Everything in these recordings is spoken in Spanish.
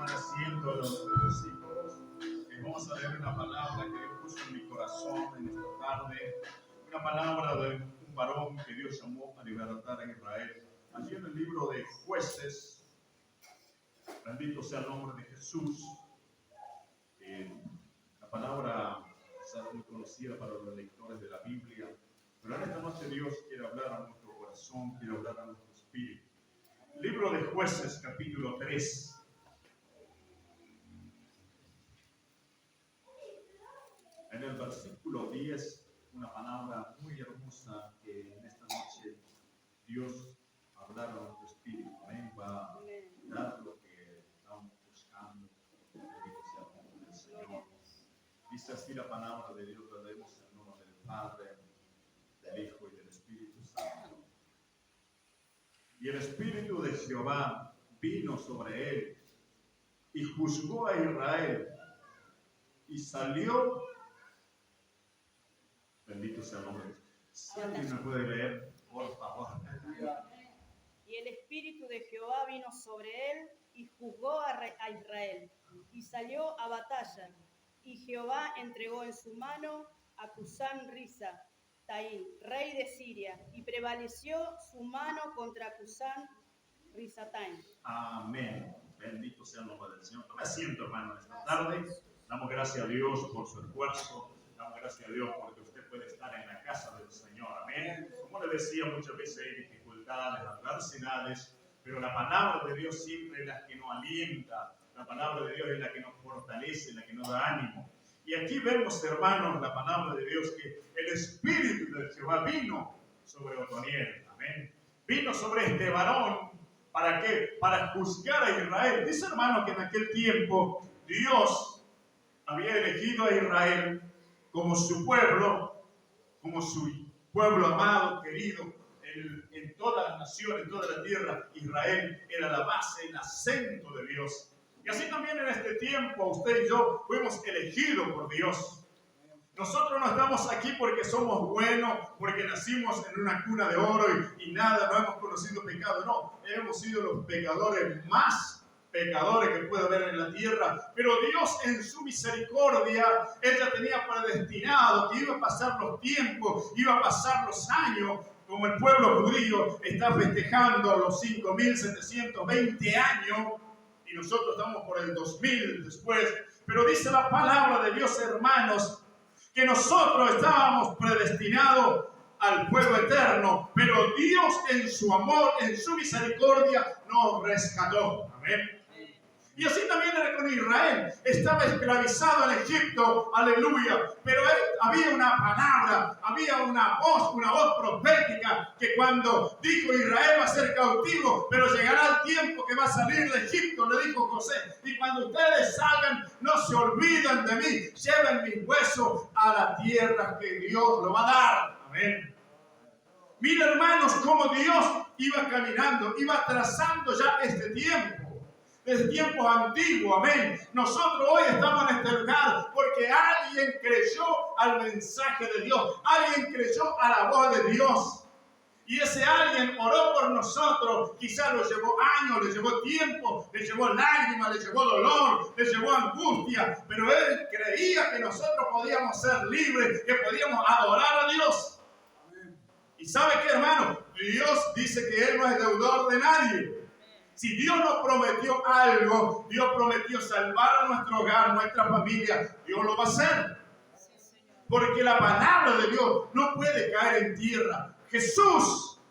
tomar asiento los hijos. Vamos a leer una palabra que Dios puso en mi corazón en esta tarde. Una palabra de un varón que Dios llamó a libertar a Israel. Allí en el libro de Jueces, bendito sea el nombre de Jesús. La palabra es muy conocida para los lectores de la Biblia. Pero en esta noche Dios quiere hablar a nuestro corazón, quiere hablar a nuestro espíritu. Libro de Jueces, capítulo 3. En el versículo 10, una palabra muy hermosa que en esta noche Dios hablará a nuestro espíritu. Amén. Va a dar lo que estamos buscando. Bendito sea el nombre del Señor. Dice así la palabra de Dios. La leemos en nombre del Padre, del Hijo y del Espíritu Santo. Y el Espíritu de Jehová vino sobre él y juzgó a Israel y salió. Bendito sea el nombre. Si alguien me puede leer, por favor. Y el Espíritu de Jehová vino sobre él y juzgó a Israel y salió a batalla. Y Jehová entregó en su mano a Cusán-Risa Taín, rey de Siria, y prevaleció su mano contra Cusán-Risataim. Amén. Bendito sea el nombre del Señor. Tome asiento, hermano, esta tarde. Damos gracias a Dios por su esfuerzo. Damos gracias a Dios porque usted puede estar en la casa del Señor. Amén. Como le decía, muchas veces hay dificultades, adversidades, pero la palabra de Dios siempre es la que nos alienta. La palabra de Dios es la que nos fortalece, la que nos da ánimo. Y aquí vemos, hermanos, la palabra de Dios, que el Espíritu de Jehová vino sobre Otoniel. Amén. Vino sobre este varón. ¿Para qué? Para juzgar a Israel. Dice, hermano, que en aquel tiempo Dios había elegido a Israel como su pueblo amado, querido, en todas las naciones, en toda la tierra. Israel era la base, el acento de Dios. Y así también en este tiempo, usted y yo fuimos elegidos por Dios. Nosotros no estamos aquí porque somos buenos, porque nacimos en una cuna de oro y nada, no hemos conocido pecado. No, hemos sido los pecadores más pecadores que puede haber en la tierra. Pero Dios en su misericordia, Él ya tenía predestinado que iba a pasar los tiempos, iba a pasar los años, como el pueblo judío está festejando los 5.720 años. Y nosotros estamos por el 2000 después. Pero dice la palabra de Dios, hermanos, que nosotros estábamos predestinados al fuego eterno. Pero Dios en su amor, en su misericordia, nos rescató. Amén. Y así también era con Israel. Estaba esclavizado en Egipto, aleluya. Pero había una palabra, había una voz profética, que cuando dijo Israel va a ser cautivo, pero llegará el tiempo que va a salir de Egipto, le dijo José. Y cuando ustedes salgan, no se olviden de mí. Lleven mis huesos a la tierra que Dios lo va a dar. Amén. Mira, hermanos, cómo Dios iba caminando, iba trazando ya este tiempo. Desde tiempos antiguos, amén. Nosotros hoy estamos en este lugar porque alguien creyó al mensaje de Dios. Alguien creyó a la voz de Dios. Y ese alguien oró por nosotros. Quizás le llevó años, le llevó tiempo, le llevó lágrimas, le llevó dolor, le llevó angustia. Pero él creía que nosotros podíamos ser libres, que podíamos adorar a Dios. ¿Y sabe qué, hermano? Dios dice que Él no es deudor de nadie. Si Dios nos prometió algo, Dios prometió salvar a nuestro hogar, nuestra familia, Dios lo va a hacer. Porque la palabra de Dios no puede caer en tierra. Jesús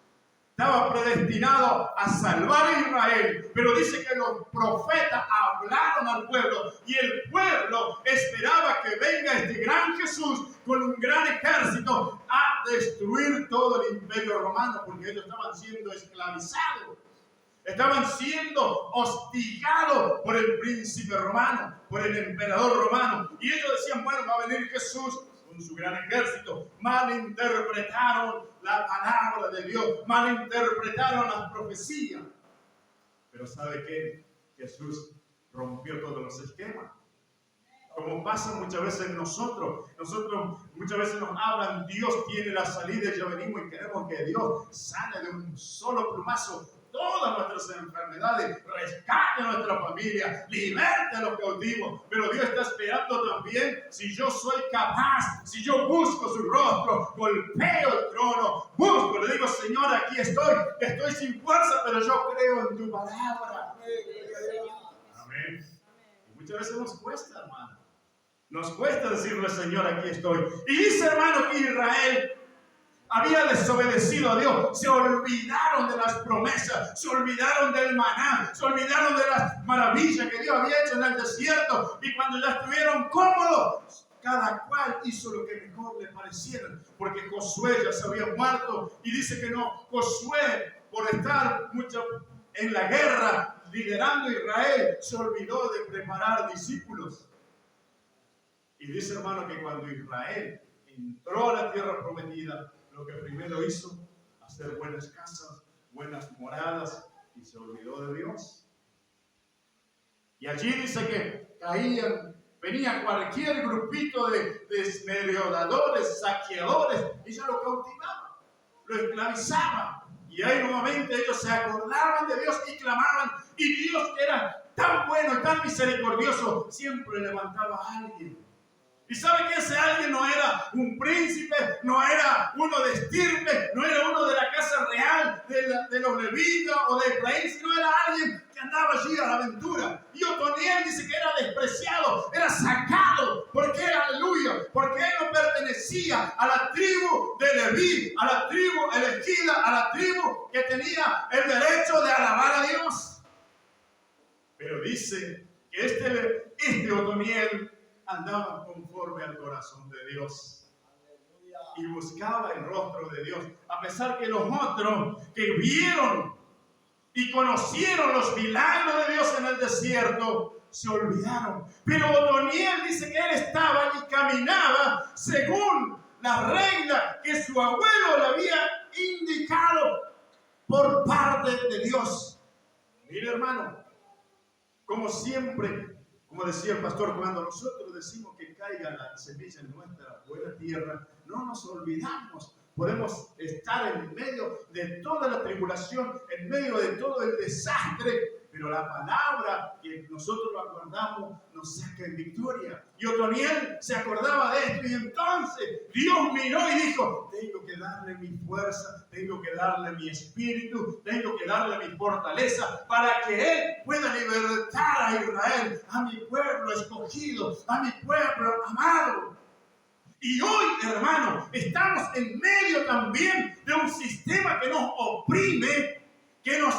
estaba predestinado a salvar a Israel, pero dice que los profetas hablaron al pueblo y el pueblo esperaba que venga este gran Jesús con un gran ejército a destruir todo el imperio romano, porque ellos estaban siendo esclavizados. Estaban siendo hostigados por el príncipe romano, por el emperador romano. Y ellos decían, bueno, va a venir Jesús con su gran ejército. Malinterpretaron la palabra de Dios, malinterpretaron las profecías. Pero ¿sabe qué? Jesús rompió todos los esquemas. Como pasa muchas veces en nosotros muchas veces nos hablan, Dios tiene la salida y ya venimos y queremos que Dios sane de un solo plumazo todas nuestras enfermedades, rescate a nuestra familia, liberte a los cautivos. Pero Dios está esperando también si yo soy capaz, si yo busco su rostro, golpeo el trono, busco, le digo, Señor, aquí estoy sin fuerza, pero yo creo en tu palabra. Amén. Y muchas veces nos cuesta, hermano. Nos cuesta decirle, Señor, aquí estoy. Y dice, hermano, que Israel había desobedecido a Dios. Se olvidaron de las promesas, se olvidaron del maná, se olvidaron de las maravillas que Dios había hecho en el desierto. Y cuando ya estuvieron cómodos, cada cual hizo lo que mejor le pareciera. Porque Josué ya se había muerto. Y dice que no, Josué, por estar mucho en la guerra, liderando a Israel, se olvidó de preparar discípulos. Y dice, hermano, que cuando Israel entró a la tierra prometida, lo que primero hizo, hacer buenas casas, buenas moradas, y se olvidó de Dios. Y allí dice que venía cualquier grupito de merodeadores, saqueadores, y ya lo cautivaban, lo esclavizaban. Y ahí nuevamente ellos se acordaban de Dios y clamaban, y Dios, que era tan bueno y tan misericordioso, siempre levantaba a alguien. Y sabe que ese alguien no era un príncipe, no era uno de estirpe, no era uno de la casa real de los levitas o de Efraín, sino era alguien que andaba allí a la aventura. Y Otoniel dice que era despreciado, era sacado. ¿Por qué? Aleluya. Porque él no pertenecía a la tribu de Leví, a la tribu elegida, a la tribu que tenía el derecho de alabar a Dios. Pero dice que este Otoniel andaba conforme al corazón de Dios y buscaba el rostro de Dios, a pesar que los otros que vieron y conocieron los milagros de Dios en el desierto se olvidaron. Pero Otoniel dice que él estaba y caminaba según la regla que su abuelo le había indicado por parte de Dios. Mire, hermano, como siempre, como decía el pastor, cuando nosotros decimos que caiga la semilla en nuestra buena tierra, no nos olvidamos. Podemos estar en medio de toda la tribulación, en medio de todo el desastre, pero la palabra que nosotros lo acordamos nos saca en victoria. Y Otoniel se acordaba de esto, y entonces Dios miró y dijo, tengo que darle mi fuerza, tengo que darle mi espíritu, tengo que darle mi fortaleza para que Él pueda libertar a Israel, a mi pueblo escogido, a mi pueblo amado. Y hoy, hermano, estamos en medio también de un sistema que nos oprime, que nos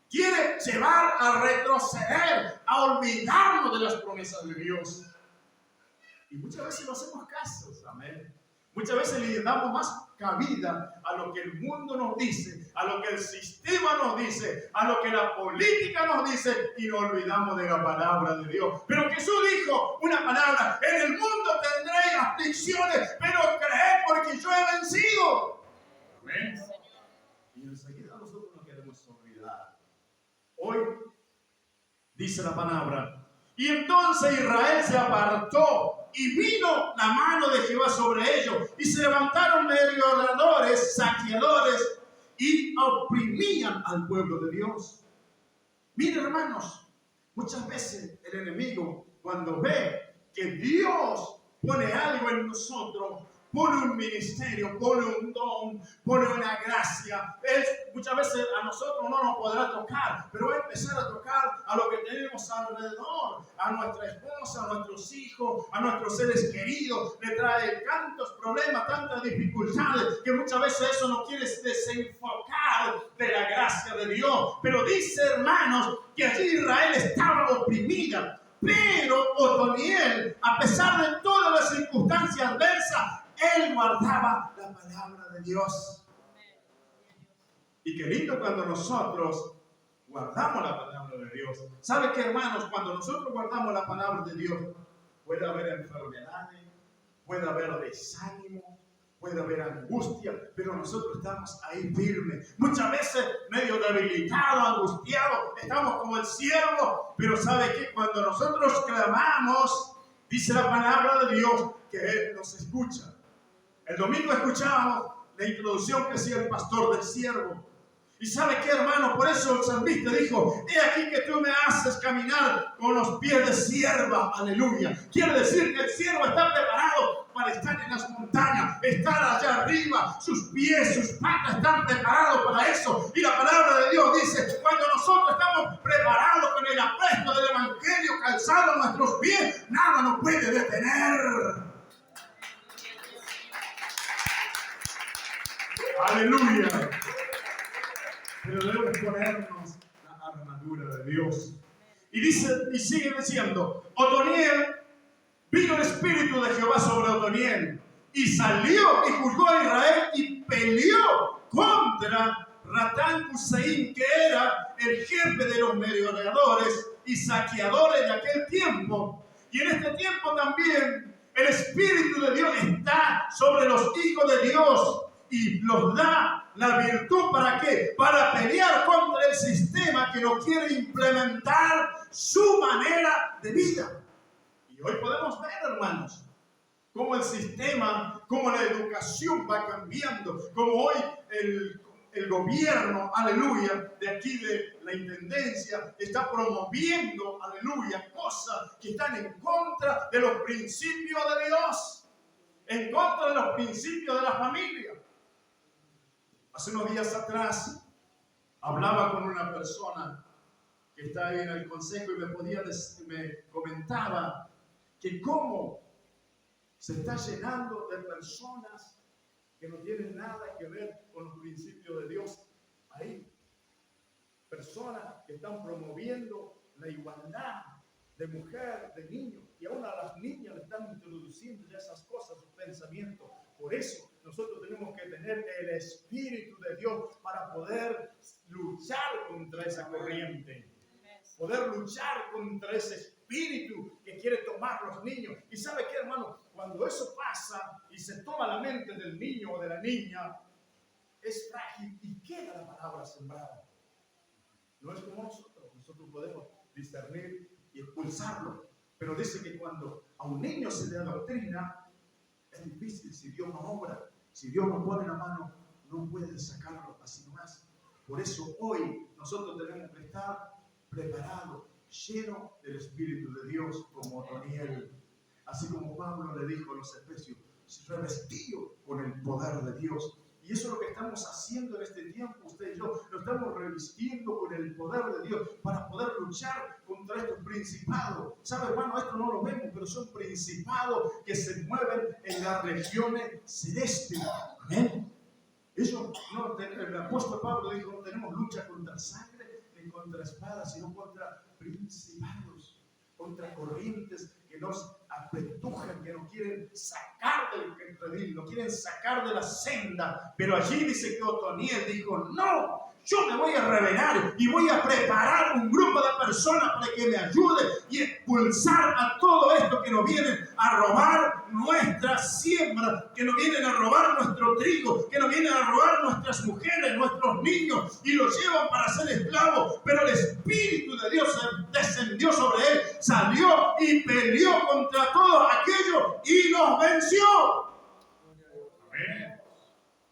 quiere llevar a retroceder, a olvidarnos de las promesas de Dios. Y muchas veces no hacemos caso, amén. Muchas veces le damos más cabida a lo que el mundo nos dice, a lo que el sistema nos dice, a lo que la política nos dice, y nos olvidamos de la palabra de Dios. Pero Jesús dijo una palabra: en el mundo tendréis aflicciones, pero creed porque yo he vencido. Amén. Y enseguida nosotros no queremos olvidar. Hoy dice la palabra: y entonces Israel se apartó, y vino la mano de Jehová sobre ellos, y se levantaron merodeadores, saqueadores, y oprimían al pueblo de Dios. Miren, hermanos, muchas veces el enemigo, cuando ve que Dios pone algo en nosotros, pone un ministerio, pone un don, pone una gracia, muchas veces a nosotros no nos podrá tocar, pero va a empezar a tocar a lo que tenemos alrededor, a nuestra esposa, a nuestros hijos, a nuestros seres queridos. Le trae tantos problemas, tantas dificultades, que muchas veces eso nos quiere desenfocar de la gracia de Dios. Pero dice, hermanos, que allí Israel estaba oprimida, pero Otoniel, a pesar de todas las circunstancias adversas, él guardaba la palabra de Dios. Y qué lindo cuando nosotros guardamos la palabra de Dios. ¿Sabe qué, hermanos? Cuando nosotros guardamos la palabra de Dios, puede haber enfermedades, puede haber desánimo, puede haber angustia, pero nosotros estamos ahí firmes. Muchas veces medio debilitados, angustiados, estamos como el siervo, pero ¿sabe qué? Cuando nosotros clamamos, dice la palabra de Dios que Él nos escucha. El domingo escuchábamos la introducción que hacía el pastor del siervo. Y ¿sabe qué, hermano? Por eso el salmista dijo, he aquí que tú me haces caminar con los pies de sierva. Aleluya. Quiere decir que el siervo está preparado para estar en las montañas, estar allá arriba. Sus pies, sus patas están preparados para eso. Y la palabra de Dios dice, cuando nosotros estamos preparados con el apresto del evangelio calzado en nuestros pies, nada nos puede detener. Aleluya. Pero debemos ponernos la armadura de Dios. Y dice, y sigue diciendo, Otoniel, vino el Espíritu de Jehová sobre Otoniel, y salió y juzgó a Israel y peleó contra Ratán Husaín, que era el jefe de los merodeadores y saqueadores de aquel tiempo. Y en este tiempo también el Espíritu de Dios está sobre los hijos de Dios y los da la virtud. ¿Para qué? Para pelear contra el sistema que no quiere implementar su manera de vida. Y hoy podemos ver, hermanos, cómo el sistema, cómo la educación va cambiando, cómo hoy el gobierno, aleluya, de aquí de la intendencia está promoviendo, aleluya, cosas que están en contra de los principios de Dios, en contra de los principios de la familia. Hace unos días atrás hablaba con una persona que está ahí en el consejo y me comentaba que cómo se está llenando de personas que no tienen nada que ver con los principios de Dios ahí. Personas que están promoviendo la igualdad de mujer, de niño, y aún a las niñas le están introduciendo ya esas cosas, sus pensamientos. Por eso nosotros tenemos que tener el Espíritu de Dios para poder luchar contra esa corriente, poder luchar contra ese espíritu que quiere tomar los niños. Y ¿sabe qué, hermano? Cuando eso pasa y se toma la mente del niño o de la niña, es frágil y queda la palabra sembrada. No es como nosotros podemos discernir y expulsarlo. Pero dice que cuando a un niño se le adoctrina, es difícil. Si Dios no obra, si Dios no pone la mano, no puede sacarlo así nomás. Por eso hoy nosotros tenemos que estar preparados, llenos del Espíritu de Dios, como Otoniel. Así como Pablo le dijo a los efesios, revestido con el poder de Dios. Y eso es lo que estamos haciendo en este tiempo, usted y yo. Lo estamos revistiendo con el poder de Dios para poder luchar contra estos principados. ¿Sabe, hermano? Esto no lo vemos, pero son principados que se mueven en las regiones celestes. Amén. Eso, no, el apóstol Pablo dijo, no tenemos lucha contra sangre ni contra espadas, sino contra principados, contra corrientes que nos apretujan, que nos quieren sacar del redil, nos quieren sacar de la senda. Pero allí dice que Otoniel dijo, no, yo me voy a revelar y voy a preparar un grupo de personas para que me ayude y expulsar a todo esto que nos vienen a robar nuestra siembra, que nos vienen a robar nuestro trigo, que nos vienen a robar nuestras mujeres, nuestros niños, y los llevan para ser esclavos. Pero el Espíritu de Dios descendió sobre él, salió y peleó contra todo aquello y los venció. Amén.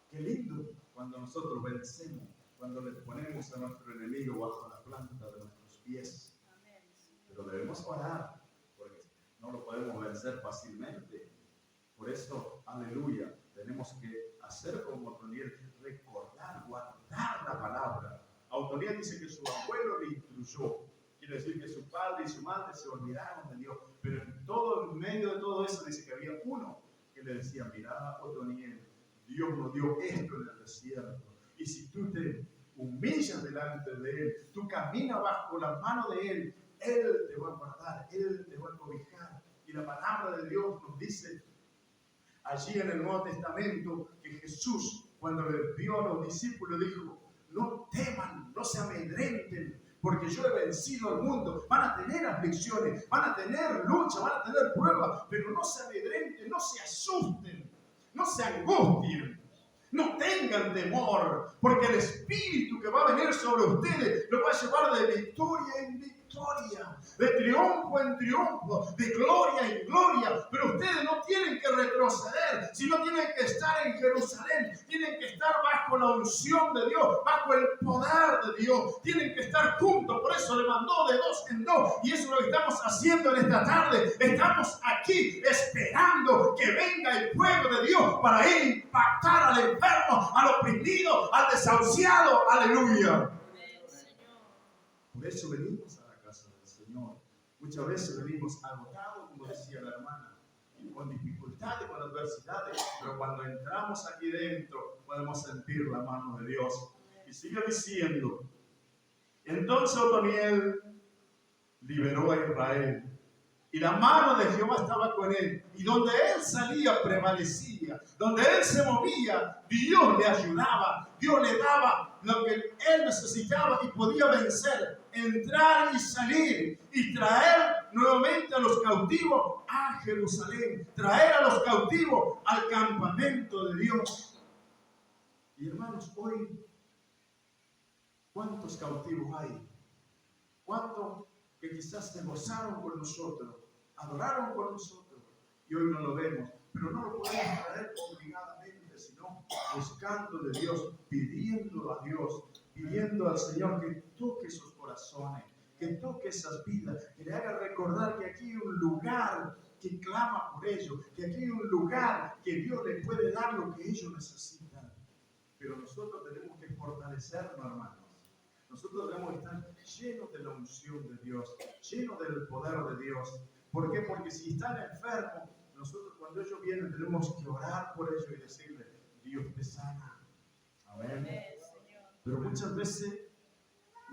Qué lindo cuando nosotros vencemos, cuando le ponemos a nuestro enemigo bajo la planta de nuestros pies. Pero debemos orar, porque no lo podemos vencer fácilmente. Por eso, aleluya, tenemos que hacer como Otoniel, recordar, guardar la palabra. Otoniel dice que su abuelo le instruyó. Quiere decir que su padre y su madre se olvidaron de Dios. Pero en medio de todo eso dice que había uno que le decía, mira, Otoniel, Dios nos dio esto en el desierto. Y si tú te humillas delante de Él, tú caminas bajo la mano de Él, Él te va a guardar, Él te va a cobijar. Y la palabra de Dios nos dice allí en el Nuevo Testamento que Jesús, cuando le vio a los discípulos, dijo, no teman, no se amedrenten, porque yo he vencido al mundo. Van a tener aflicciones, van a tener lucha, van a tener pruebas, pero no se amedrenten, no se asusten, no se angustien. No tengan temor, porque el Espíritu que va a venir sobre ustedes lo va a llevar de victoria en victoria. victoria, de triunfo en triunfo, de gloria en gloria. Pero ustedes no tienen que retroceder, sino tienen que estar en Jerusalén, tienen que estar bajo la unción de Dios, bajo el poder de Dios, tienen que estar juntos. Por eso le mandó de dos en dos, y eso es lo que estamos haciendo en esta tarde. Estamos aquí esperando que venga el fuego de Dios para ir a impactar al enfermo, al oprimido, al desahuciado. Aleluya. Por eso venimos a la casa del Señor. Muchas veces venimos agotados, como decía la hermana, con dificultades, con adversidades, pero cuando entramos aquí dentro podemos sentir la mano de Dios. Y sigue diciendo, entonces Otoniel liberó a Israel, y la mano de Jehová estaba con él, y donde él salía prevalecía, donde él se movía, Dios le ayudaba, Dios le daba lo que él necesitaba y podía vencer, entrar y salir y traer nuevamente a los cautivos a Jerusalén, traer a los cautivos al campamento de Dios. Y hermanos, hoy, ¿cuántos cautivos hay? ¿Cuántos que quizás se gozaron con nosotros, adoraron con nosotros y hoy no lo vemos? Pero no lo podemos traer obligadamente, sino buscando de Dios, pidiendo a Dios, pidiendo al Señor que toque sus corazones, que toque esas vidas, que le haga recordar que aquí hay un lugar que clama por ellos, que aquí hay un lugar que Dios les puede dar lo que ellos necesitan. Pero nosotros tenemos que fortalecernos, hermanos. Nosotros debemos estar llenos de la unción de Dios, llenos del poder de Dios. ¿Por qué? Porque si están enfermos, nosotros cuando ellos vienen tenemos que orar por ellos y decirle, Dios te sana. Amén. Pero muchas veces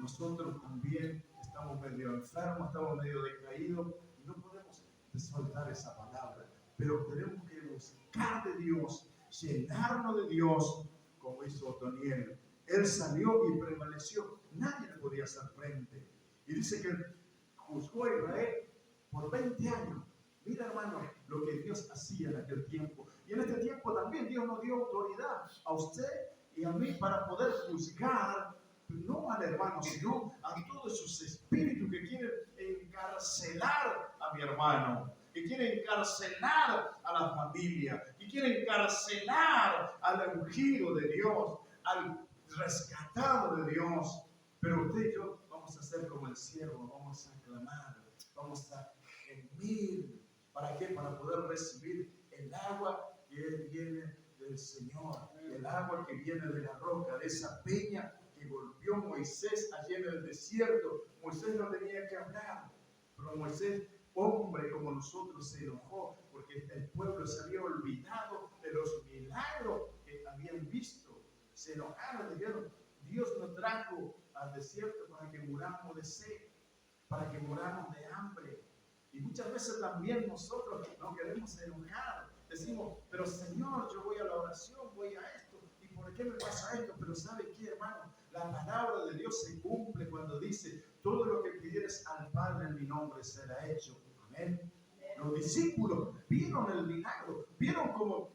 nosotros también estamos medio enfermos, estamos medio decaídos y no podemos soltar esa palabra. Pero tenemos que buscar de Dios, llenarnos de Dios, como hizo Otoniel. Él salió y prevaleció. Nadie le podía hacer frente. Y dice que juzgó a Israel por 20 años. Mira, hermano, lo que Dios hacía en aquel tiempo. Y en este tiempo también Dios nos dio autoridad a usted y a mí para poder juzgar, no al hermano, sino a todos esos espíritus que quieren encarcelar a mi hermano, que quieren encarcelar a la familia, que quieren encarcelar al ungido de Dios, al rescatado de Dios. Pero usted y yo vamos a ser como el siervo, vamos a clamar, vamos a gemir. ¿Para qué? Para poder recibir el agua que viene del Señor, el agua que viene de la roca, de esa peña que golpeó Moisés allí en el desierto. Moisés no tenía que hablar, pero Moisés, hombre como nosotros, se enojó porque el pueblo se había olvidado de los milagros que habían visto. Se enojaron y dijeron, Dios nos trajo al desierto para que muramos de sed, para que muramos de hambre. Y muchas veces también nosotros nos queremos enojar. Decimos, pero Señor, yo voy a la oración, voy a esto, ¿y por qué me pasa esto? Pero ¿sabe qué, hermano? La palabra de Dios se cumple cuando dice, todo lo que pidieres al Padre en mi nombre será hecho. Amén. Los discípulos vieron el milagro, vieron cómo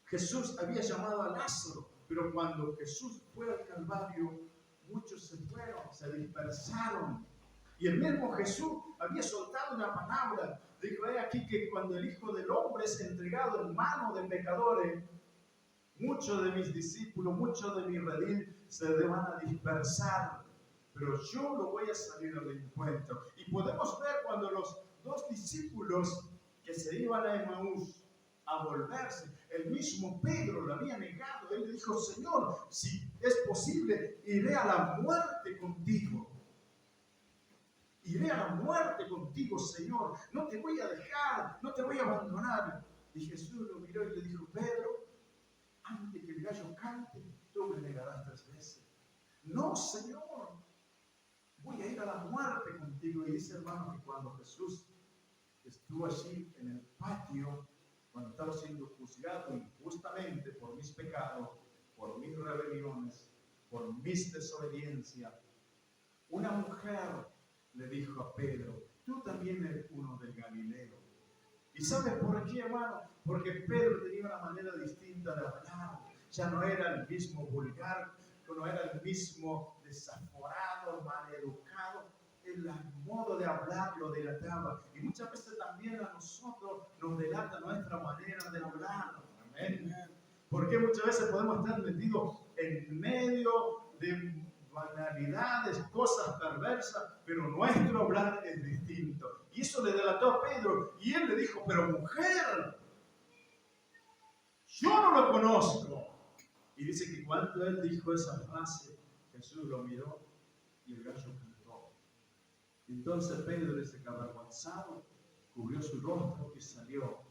Jesús había llamado a Lázaro, pero cuando Jesús fue al Calvario, muchos se fueron, se dispersaron. Y el mismo Jesús había soltado una palabra. Dijo, he aquí que cuando el Hijo del Hombre es entregado en manos de pecadores, muchos de mis discípulos, muchos de mi redil se van a dispersar. Pero yo lo voy a salir al encuentro. Y podemos ver cuando los dos discípulos que se iban a Emaús a volverse, el mismo Pedro lo había negado. Él le dijo, Señor, si es posible, iré a la muerte contigo. Iré a la muerte contigo, Señor. No te voy a dejar, no te voy a abandonar. Y Jesús lo miró y le dijo, Pedro, antes que el gallo cante, tú me negarás 3 veces. No, Señor, voy a ir a la muerte contigo. Y dice, hermano, que cuando Jesús estuvo allí en el patio, cuando estaba siendo juzgado injustamente por mis pecados, por mis rebeliones, por mis desobediencias, una mujer le dijo a Pedro, tú también eres uno del Galileo. ¿Y sabes por qué, hermano? Porque Pedro tenía una manera distinta de hablar. Ya no era el mismo vulgar, no era el mismo desaforado, maleducado. el modo de hablar lo delataba. Y muchas veces también a nosotros nos delata nuestra manera de hablar. Amén. Porque muchas veces podemos estar metidos en medio de banalidades, cosas perversas, pero nuestro hablar es distinto. Y eso le delató a Pedro. Y él le dijo, pero mujer, yo no lo conozco. Y dice que cuando él dijo esa frase, Jesús lo miró y el gallo cantó. Entonces Pedro, ese avergonzado, cubrió su rostro y salió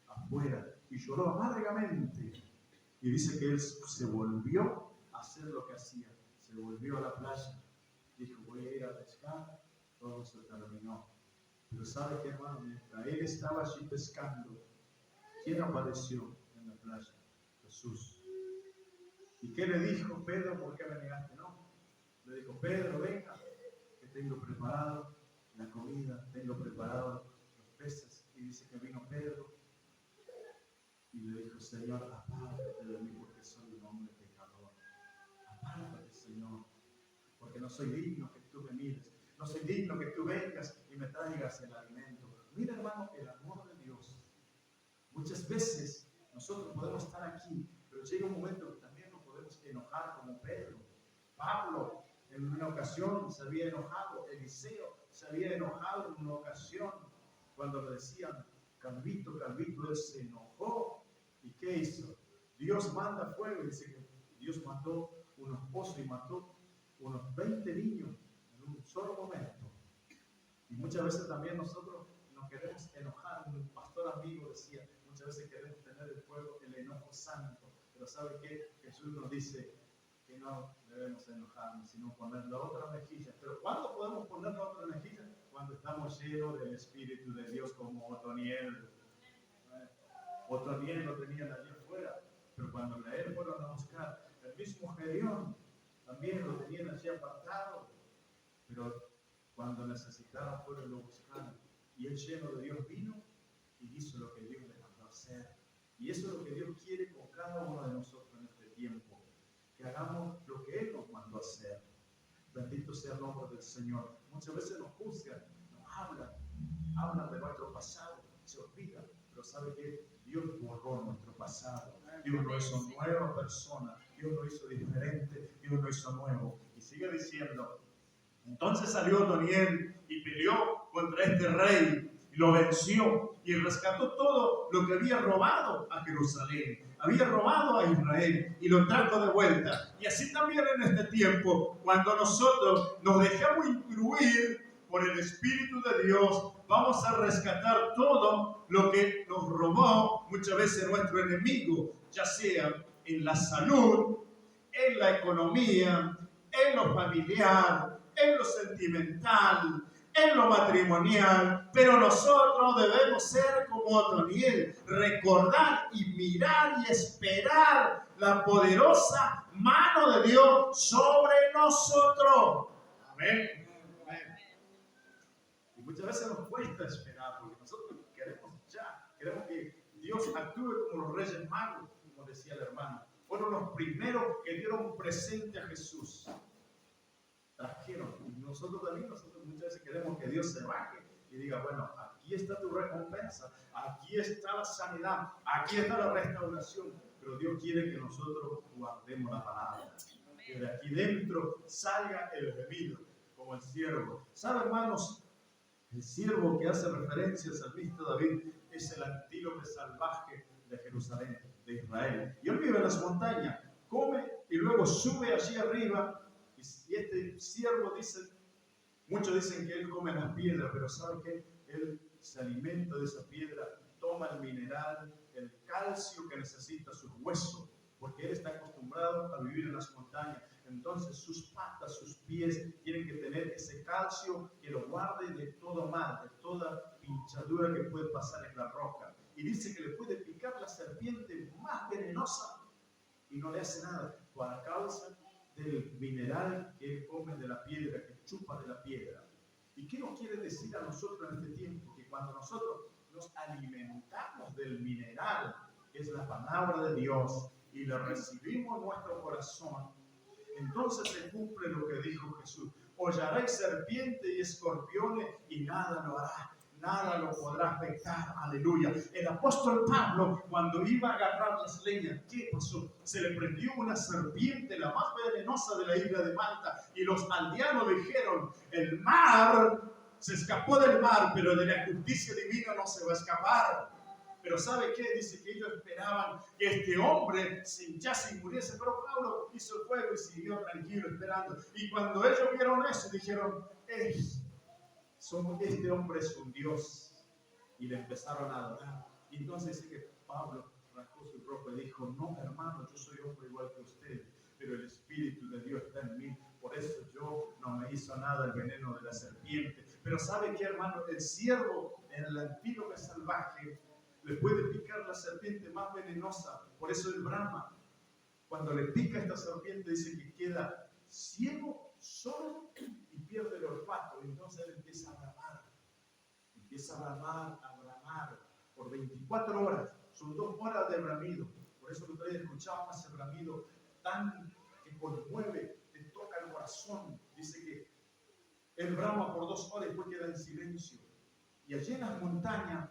afuera y lloró amargamente. Y dice que él se volvió a hacer lo que hacía. Se volvió a la playa. Dijo, voy a ir a pescar. Todo se terminó. Pero ¿sabe qué, hermano? Mientras él estaba allí pescando, ¿quién apareció en la playa? Jesús. ¿Y qué le dijo? Pedro, ¿por qué me negaste? No. Le dijo, Pedro, venga, que tengo preparado la comida, tengo preparado los peces. Y dice que vino Pedro y le dijo, Señor, apártate de mí porque soy un hombre pecador. Apártate, Señor, porque no soy digno que tú me mires. No soy digno que tú vengas y me traigas el alimento. Mira, hermano, el amor de Dios. Muchas veces nosotros podemos estar aquí, pero llega un momento que también nos podemos enojar como Pedro. Pablo en una ocasión se había enojado, Eliseo se había enojado en una ocasión cuando le decían, Calvito, Calvito, él se enojó. ¿Y qué hizo? Dios manda fuego y dice que Dios mató unos pozos y mató unos 20 niños en un solo momento. Y muchas veces también nosotros nos queremos enojar. Un pastor amigo decía, muchas veces queremos tener el fuego, el enojo santo. Pero ¿sabe qué? Jesús nos dice que no debemos enojarnos, sino poner la otra mejilla. Pero ¿cuándo podemos poner la otra mejilla? Cuando estamos llenos del Espíritu de Dios, como Otoniel. Otoniel lo tenían allí afuera, pero cuando a él fueron a buscar, el mismo Gedeón también lo tenían allí apartado, pero cuando necesitaron fueron lo buscaron. Y él lleno de Dios vino y hizo lo que Dios le mandó hacer. Y eso es lo que Dios quiere con cada uno de nosotros en este tiempo, que hagamos lo que Él nos mandó hacer. Bendito sea el nombre del Señor. Muchas veces nos juzgan, nos hablan de nuestro pasado, se olvidan, pero ¿sabe qué? Dios borró nuestro pasado. Dios nos hizo nueva persona, Dios nos hizo diferente, Dios nos hizo nuevo. Y sigue diciendo, entonces salió Otoniel y peleó contra este rey y lo venció y rescató todo lo que había robado a Jerusalén, había robado a Israel y lo trajo de vuelta. Y así también en este tiempo, cuando nosotros nos dejamos instruir por el Espíritu de Dios, vamos a rescatar todo lo que nos robó muchas veces nuestro enemigo, ya sea en la salud, en la economía, en lo familiar, en lo sentimental, en lo matrimonial. Pero nosotros debemos ser como Otoniel, recordar y mirar y esperar la poderosa mano de Dios sobre nosotros. Amén. Y muchas veces nos cuesta esperar, porque nosotros queremos que Dios actúe como los reyes magos, como decía el hermano. Fueron los primeros que dieron presente a Jesús. Trajeron. Y nosotros muchas veces queremos que Dios se baje y diga, bueno, aquí está tu recompensa, aquí está la sanidad, aquí está la restauración. Pero Dios quiere que nosotros guardemos la palabra. Que de aquí dentro salga el gemido, como el siervo. ¿Sabe, hermanos? El siervo que hace referencia al salmista David es el antílope salvaje de Jerusalén, de Israel. Y él vive en las montañas, come y luego sube allí arriba. Y este siervo dice, muchos dicen que él come las piedras, pero ¿sabe qué? Él se alimenta de esa piedra, toma el mineral, el calcio que necesita sus huesos, porque él está acostumbrado a vivir en las montañas. Entonces sus patas, sus pies tienen que tener ese calcio que lo guarde de todo mal, de toda pinchadura que puede pasar en la roca. Y dice que le puede picar la serpiente más venenosa y no le hace nada, por causa del mineral que él come de la piedra, que chupa de la piedra. ¿Y qué nos quiere decir a nosotros en este tiempo? Que cuando nosotros nos alimentamos del mineral, que es la palabra de Dios, y lo recibimos en nuestro corazón, entonces se cumple lo que dijo Jesús. Hollaréis serpiente y escorpiones y nada lo hará. Nada lo podrá afectar, aleluya. El apóstol Pablo, cuando iba a agarrar las leñas, ¿qué pasó? Se le prendió una serpiente, la más venenosa de la isla de Malta, y los aldeanos dijeron, el mar se escapó del mar, pero de la justicia divina no se va a escapar. Pero ¿sabe qué? Dice que ellos esperaban que este hombre se hinchase y muriese, pero Pablo hizo el fuego y siguió tranquilo esperando. Y cuando ellos vieron eso, dijeron, este hombre es un Dios, y le empezaron a adorar. Y entonces dice que Pablo rascó su ropa y dijo, no hermano, yo soy hombre igual que usted, pero el Espíritu de Dios está en mí, por eso yo no me hizo nada el veneno de la serpiente. Pero ¿sabe qué, hermano? El ciervo en el antílope salvaje le puede picar la serpiente más venenosa, por eso el brahma, cuando le pica esta serpiente, dice que queda ciego, solo, y pierde el olfato. Entonces él empieza a bramar por 24 horas. Son 2 horas de bramido. Por eso que ustedes escuchaban ese bramido tan que conmueve, te toca el corazón. Dice que él brama por 2 horas y después queda en silencio. Y allí en las montañas,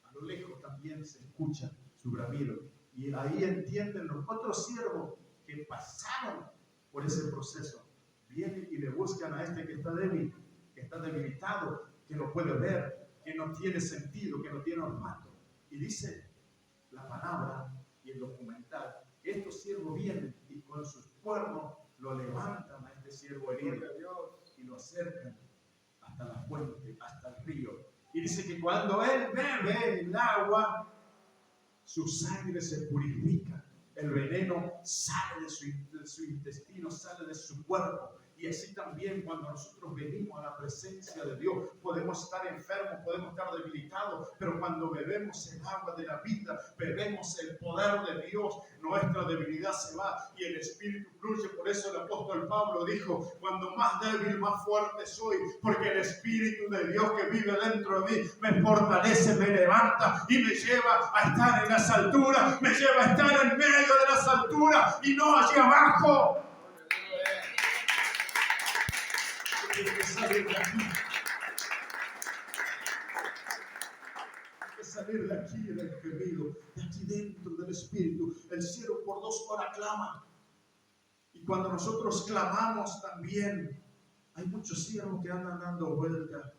a lo lejos también se escucha su bramido. Y ahí entienden los otros siervos que pasaron por ese proceso. Vienen y le buscan a este que está débil, que está debilitado, que no puede ver, que no tiene sentido, que no tiene olfato. Y dice la palabra y el documental, que estos siervos vienen y con sus cuernos lo levantan a este siervo herido y lo acercan hasta la fuente, hasta el río. Y dice que cuando él bebe el agua, su sangre se purifica, el veneno sale de su intestino, sale de su cuerpo. Y así también cuando nosotros venimos a la presencia de Dios, podemos estar enfermos, podemos estar debilitados, pero cuando bebemos el agua de la vida, bebemos el poder de Dios, nuestra debilidad se va y el Espíritu fluye. Por eso el apóstol Pablo dijo, cuando más débil, más fuerte soy, porque el Espíritu de Dios que vive dentro de mí me fortalece, me levanta y me lleva a estar en las alturas, me lleva a estar en medio de las alturas y no allí abajo. Hay que salir de aquí. Hay que salir de aquí del gemido, de aquí dentro del Espíritu. El cielo por 2 horas clama. Y cuando nosotros clamamos también, hay muchos siervos que andan dando vueltas.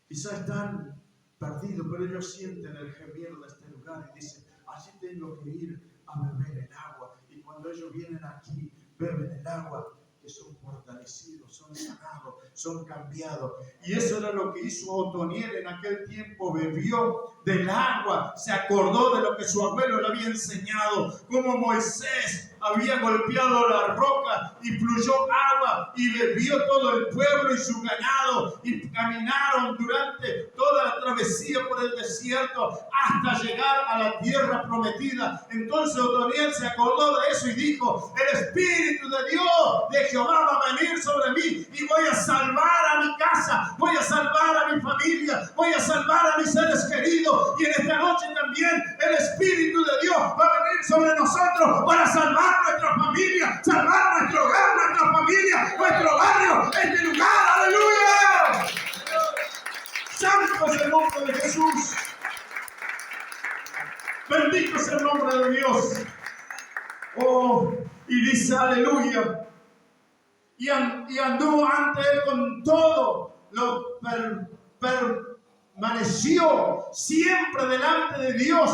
Quizás están perdidos, pero ellos sienten el gemido de este lugar y dicen, allí tengo que ir a beber el agua. Y cuando ellos vienen aquí, beben el agua, que son fortalecidos, son sanados, son cambiados. Y eso era lo que hizo Otoniel en aquel tiempo. Bebió del agua, se acordó de lo que su abuelo le había enseñado, cómo Moisés había golpeado la roca y fluyó agua y bebió todo el pueblo y su ganado, y caminaron durante toda la travesía por el desierto hasta llegar a la tierra prometida. Entonces Otoniel se acordó de eso y dijo, el Espíritu de Dios, de Jehová, va a venir sobre mí y voy a salvar a mi casa, voy a salvar a mi familia, voy a salvar a mis seres queridos. Y en esta noche también el Espíritu de Dios va a venir sobre nosotros para salvar nuestra familia, salvar nuestro hogar, nuestra familia, nuestro barrio, este lugar. ¡Aleluya! Santo es el nombre de Jesús. Bendito es el nombre de Dios. Oh, y dice aleluya. Y anduvo ante él con todo, lo permaneció siempre delante de Dios.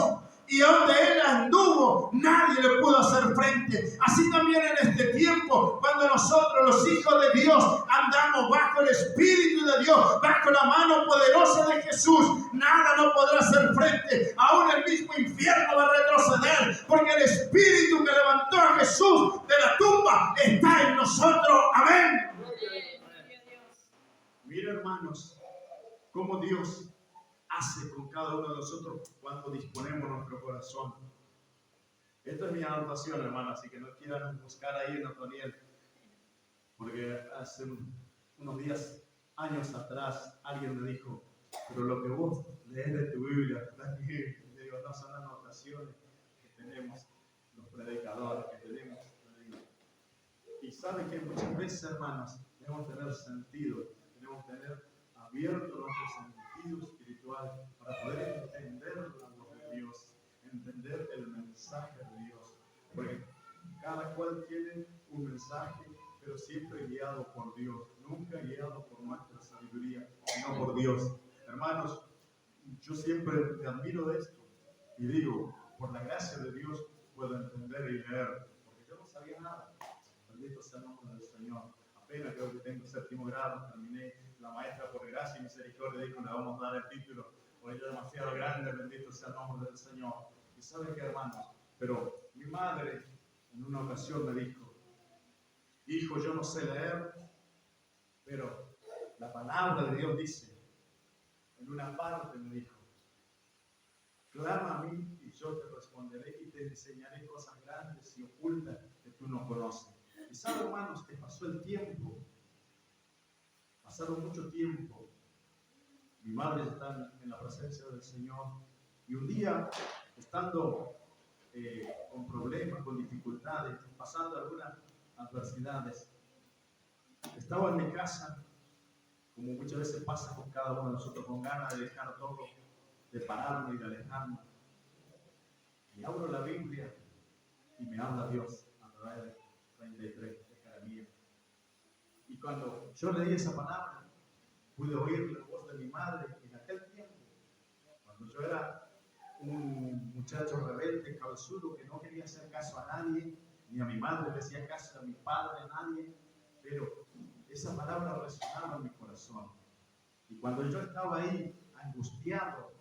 Y donde él anduvo, nadie le pudo hacer frente. Así también en este tiempo, cuando nosotros, los hijos de Dios, andamos bajo el Espíritu de Dios, bajo la mano poderosa de Jesús, nada nos podrá hacer frente. Aún el mismo infierno va a retroceder, porque el Espíritu que levantó a Jesús de la tumba está en nosotros. Amén. Mira, hermanos, cómo Dios hace con cada uno de nosotros cuando disponemos nuestro corazón. Esta es mi anotación, hermano, así que no quieran buscar ahí en Otoniel, porque hace unos años atrás, alguien me dijo, pero lo que vos lees de tu Biblia está aquí. Le digo, no, son anotaciones que tenemos los predicadores, que tenemos. Y saben que muchas veces, hermanos, Debemos tener sentido, debemos tener abierto nuestro sentido espiritual para poder entender la voz de Dios, entender el mensaje de Dios. Porque cada cual tiene un mensaje, pero siempre guiado por Dios, nunca guiado por nuestra sabiduría, sino por Dios. Hermanos, yo siempre me admiro de esto y digo, por la gracia de Dios puedo entender y leer, porque yo no sabía nada. Bendito sea el nombre del Señor. Apenas creo que tengo séptimo grado, terminé, la maestra por gracia y misericordia dijo, le vamos a dar el título, hoy yo demasiado grande, bendito sea el nombre del Señor. Y saben qué, hermanos, pero mi madre en una ocasión me dijo, hijo, yo no sé leer, pero la palabra de Dios dice, en una parte me dijo, clama a mí y yo te responderé y te enseñaré cosas grandes y ocultas que tú no conoces. Y saben, hermanos, que pasó el tiempo, pasaron mucho tiempo. Mi madre está en la presencia del Señor y un día, estando con problemas, con dificultades, pasando algunas adversidades, estaba en mi casa, como muchas veces pasa con cada uno de nosotros, con ganas de dejar todo, de pararme y de alejarme. Y abro la Biblia y me habla Dios a través de 33 de Jeremías. Y cuando yo leí esa palabra, pude oír la voz de mi madre en aquel tiempo, cuando yo era un muchacho rebelde, cabezudo, que no quería hacer caso a nadie, ni a mi madre le hacía caso, a mi padre, a nadie, pero esa palabra resonaba en mi corazón. Y cuando yo estaba ahí, angustiado,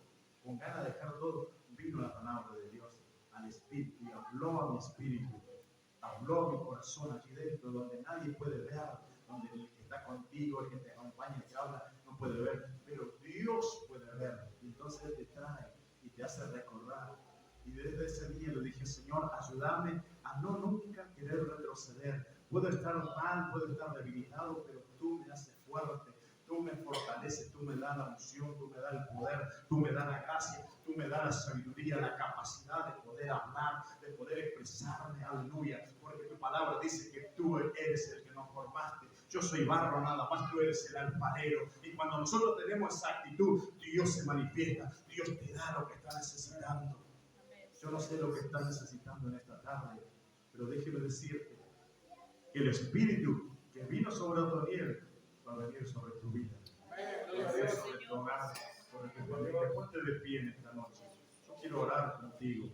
con ganas de dejar todo, vino la palabra de Dios al Espíritu y habló a mi espíritu, habló a mi corazón allí dentro, donde nadie puede ver, donde el que está contigo, el que te acompaña, el que habla, no puede ver, pero Dios puede ver. Y entonces Él te trae y te hace recordar. Y desde ese día le dije, Señor, ayúdame a no nunca querer retroceder. Puedo estar mal, puedo estar debilitado, pero tú me haces fuerte. Tú me fortaleces, tú me das la unción, tú me das el poder, tú me das la gracia, tú me das la sabiduría, la capacidad de poder hablar, de poder expresarme, aleluya. Porque tu palabra dice que tú eres el que nos formaste. Yo soy barro nada más, tú eres el alfarero. Y cuando nosotros tenemos esa actitud, Dios se manifiesta, Dios te da lo que está necesitando. Yo no sé lo que estás necesitando en esta tarde, pero déjeme decirte que el Espíritu que vino sobre Otoniel va a venir sobre tu vida, sobre tu hogar, sobre tu familia. Ponte de pie en esta noche. Yo quiero orar contigo.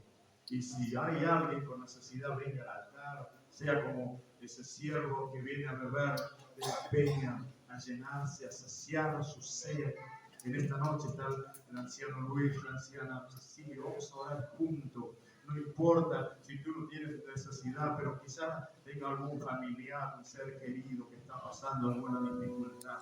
Y si hay alguien con necesidad, venga al altar, sea como ese siervo que viene a beber de la peña, a llenarse, a saciar su sed. En esta noche está el anciano Luis, la anciana Cecilia, vamos a orar juntos. No importa si tú no tienes necesidad, pero quizás tenga algún familiar, un ser querido que está pasando alguna dificultad.